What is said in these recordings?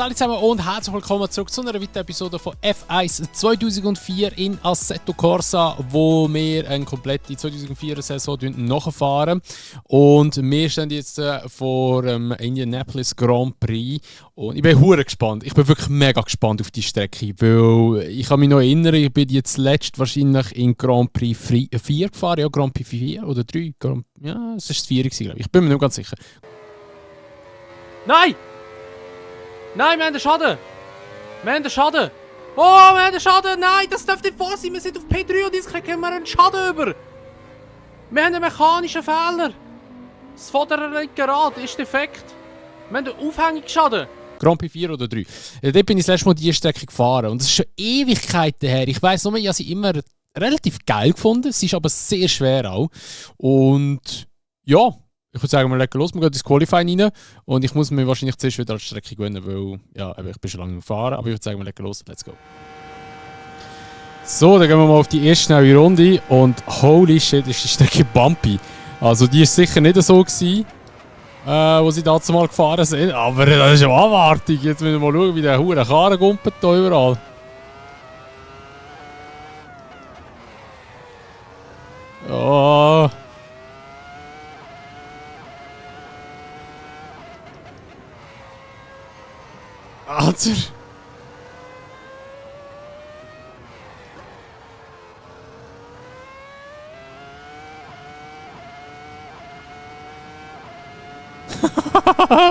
Hallo zusammen und herzlich willkommen zurück zu einer weiteren Episode von F1 2004 in Assetto Corsa, wo wir eine komplette 2004er-Saison nachfahren. Und wir stehen jetzt vor dem Indianapolis Grand Prix und ich bin hure gespannt. Ich bin wirklich mega gespannt auf die Strecke, weil ich kann mich noch erinnern, ich bin jetzt letzt wahrscheinlich in Grand Prix 4 gefahren, ja, Grand Prix 4 oder 3, ja, es war das 4 glaube ich. Ich bin mir nicht ganz sicher. Nein! Nein, wir haben den Schaden! Wir haben den Schaden! Oh, wir haben den Schaden! Nein, das darf nicht wahr sein! Wir sind auf P3 und jetzt kriegen wir einen Schaden über! Wir haben einen mechanischen Fehler! Das vorderlinke Rad ist defekt! Wir haben einen Aufhängungsschaden! Grand Prix 4 oder 3. Dort bin ich das letzte Mal diese Strecke gefahren und es ist schon Ewigkeiten her. Ich weiss nur, ich habe sie immer relativ geil gefunden. Sie ist aber sehr schwer auch. Und ja, ich würde sagen, wir legen los, wir gehen ins Qualifying rein und ich muss mir wahrscheinlich zuerst wieder als Strecke gewinnen, weil ja, ich bin schon lange gefahren, aber ich würde sagen, wir legen los, let's go. So, dann gehen wir mal auf die erste schnelle Runde und holy shit, ist die Strecke bumpy. Also die ist sicher nicht so gewesen, wo sie dazu mal gefahren sind, aber das ist ja abartig. Jetzt müssen wir mal schauen, wie der hure Karren gumpelt hier überall. Oh. Alter!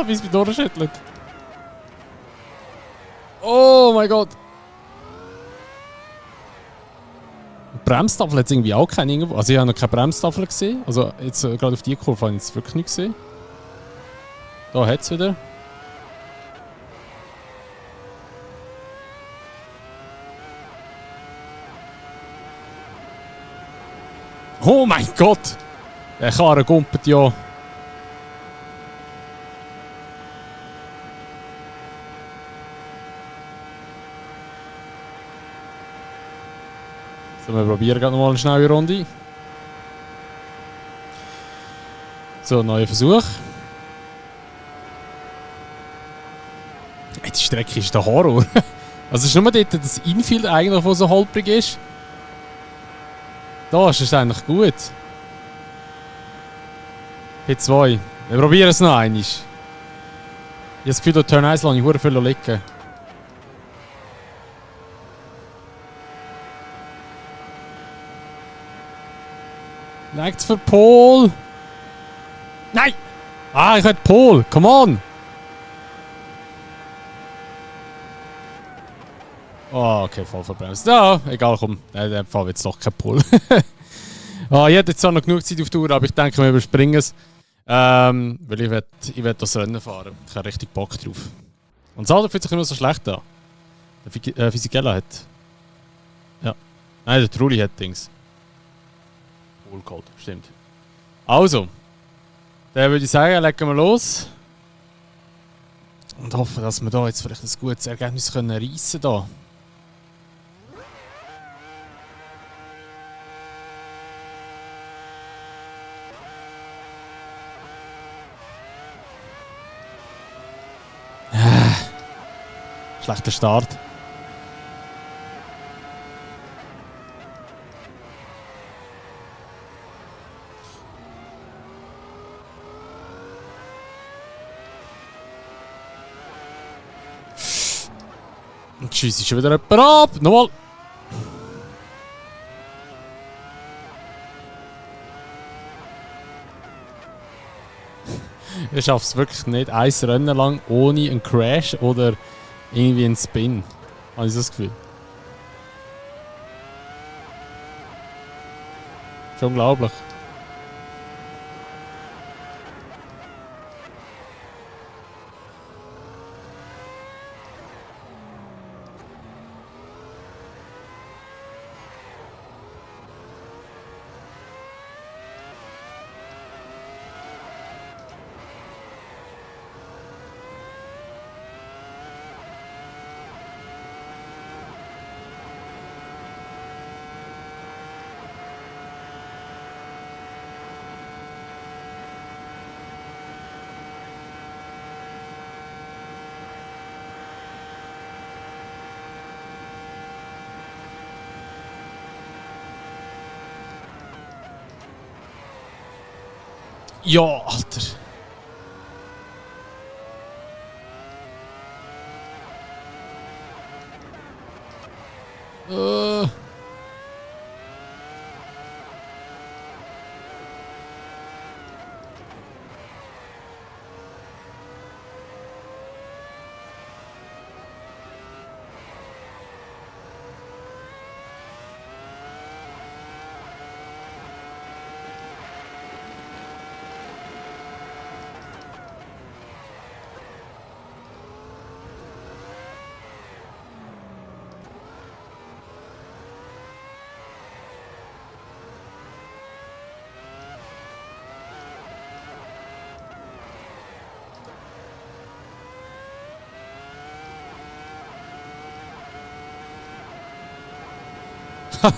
Wie es mich durchschüttelt. Oh mein Gott! Bremstafel hat es irgendwie auch keine irgendwo. Also ich habe noch keine Bremstafel gesehen. Also jetzt gerade auf die Kurve habe ich es wirklich nicht gesehen. Da hat es wieder. Oh mein Gott! Der Karren gumpelt ja. So, wir probieren gerade nochmal eine schnelle Runde. So, neuer Versuch. Die Strecke ist der Horror. Also es ist nur dort das Infield eigentlich, wo so holprig ist. Da ist es eigentlich gut. P2. Wir probieren es noch einmal. Ich habe das Gefühl, Turn 1 lasse ich verdammt viel liegen. Legt für Pole. Nein! Ah, ich will Pole. Come on! Oh, okay, voll verbremst. Ja, egal, komm. Der Fall wird es doch kein Pole. Ich hätte jetzt auch noch genug Zeit auf der Uhr, aber ich denke, wir überspringen es. Weil ich will das Rennen fahren. Ich habe richtig Bock drauf. Und das Auto fühlt sich immer so schlecht an. Der Physicella hat... Ja. Nein, der Trulli hat Dings. Wohlgeholt, stimmt. Also. Dann würde ich sagen, legen wir los. Und hoffen, dass wir da jetzt vielleicht ein gutes Ergebnis reissen können. Schlechter Start. Und schießt schon wieder jemand ab. Nochmal. Ich schaffe es wirklich nicht ein Rennen lang ohne einen Crash oder irgendwie einen Spin. Habe ich das Gefühl. Schon unglaublich. Ja, Alter.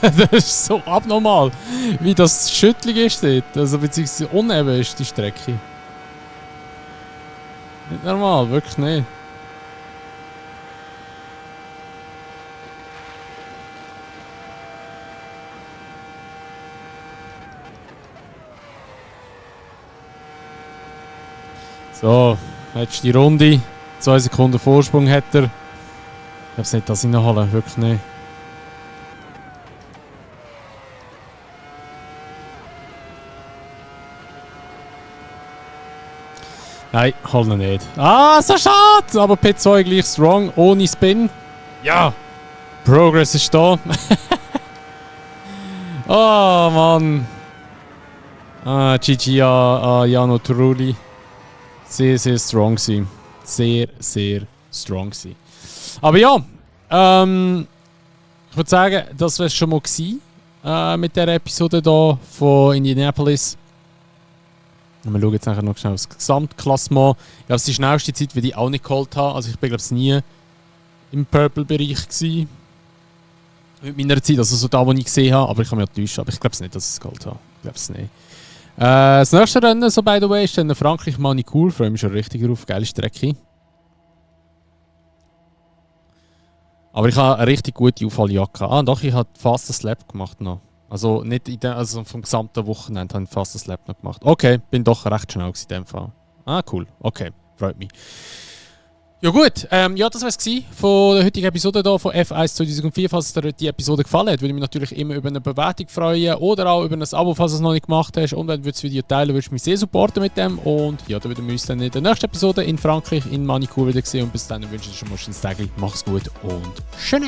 Das ist so abnormal, wie das schüttelig ist dort. Also beziehungsweise uneben ist die Strecke. Nicht normal, wirklich nicht. So, letzte Runde. 2 Sekunden Vorsprung hat er. Ich glaube nicht, dass ich ihn holen, wirklich nicht. Nein, hol ihn nicht. Ah, so schade! Aber P2 gleich strong, ohne Spin. Ja! Progress ist da. Oh Mann. Ah, GG Jano Trulli. Sehr, sehr strong gewesen. Sehr, sehr strong gewesen. Aber ja, ich würde sagen, das wäre es schon mal gewesen, mit dieser Episode hier von Indianapolis. Wir schauen jetzt nachher noch schnell aufs Gesamtklassement. Ich glaube, es ist die schnellste Zeit, die ich auch nicht geholt habe. Also ich bin, glaube ich, nie im Purple-Bereich gewesen. Mit meiner Zeit, also so da, wo ich gesehen habe. Aber ich kann mich auch täuschen. Aber ich glaube es nicht, dass ich es geholt habe. Ich glaube es nicht. Das nächste Rennen, so by the way, ist dann in Frankreich Manicourt. Ich freue mich schon richtig drauf. Geile Strecke. Aber ich habe eine richtig gute Aufholjacke. Ah, doch, ich habe fast einen Slap gemacht noch. Also nicht in der, also vom gesamten Wochenende habe ich fast einen Slap noch gemacht. Okay, bin doch recht schnell in dem Fall. Ah, cool. Okay, freut mich. Ja gut, ja, das war es von der heutigen Episode hier von F1 2004. Falls dir die Episode gefallen hat, würde ich mich natürlich immer über eine Bewertung freuen oder auch über ein Abo, falls du es noch nicht gemacht hast. Und wenn du das Video teilen würdest du mich sehr supporten mit dem. Und ja, dann würden wir uns dann in der nächsten Episode in Frankreich, in Manicourt wieder sehen. Und bis dann wünsche ich dir schon mal ein schönes Tag. Mach's gut und schön.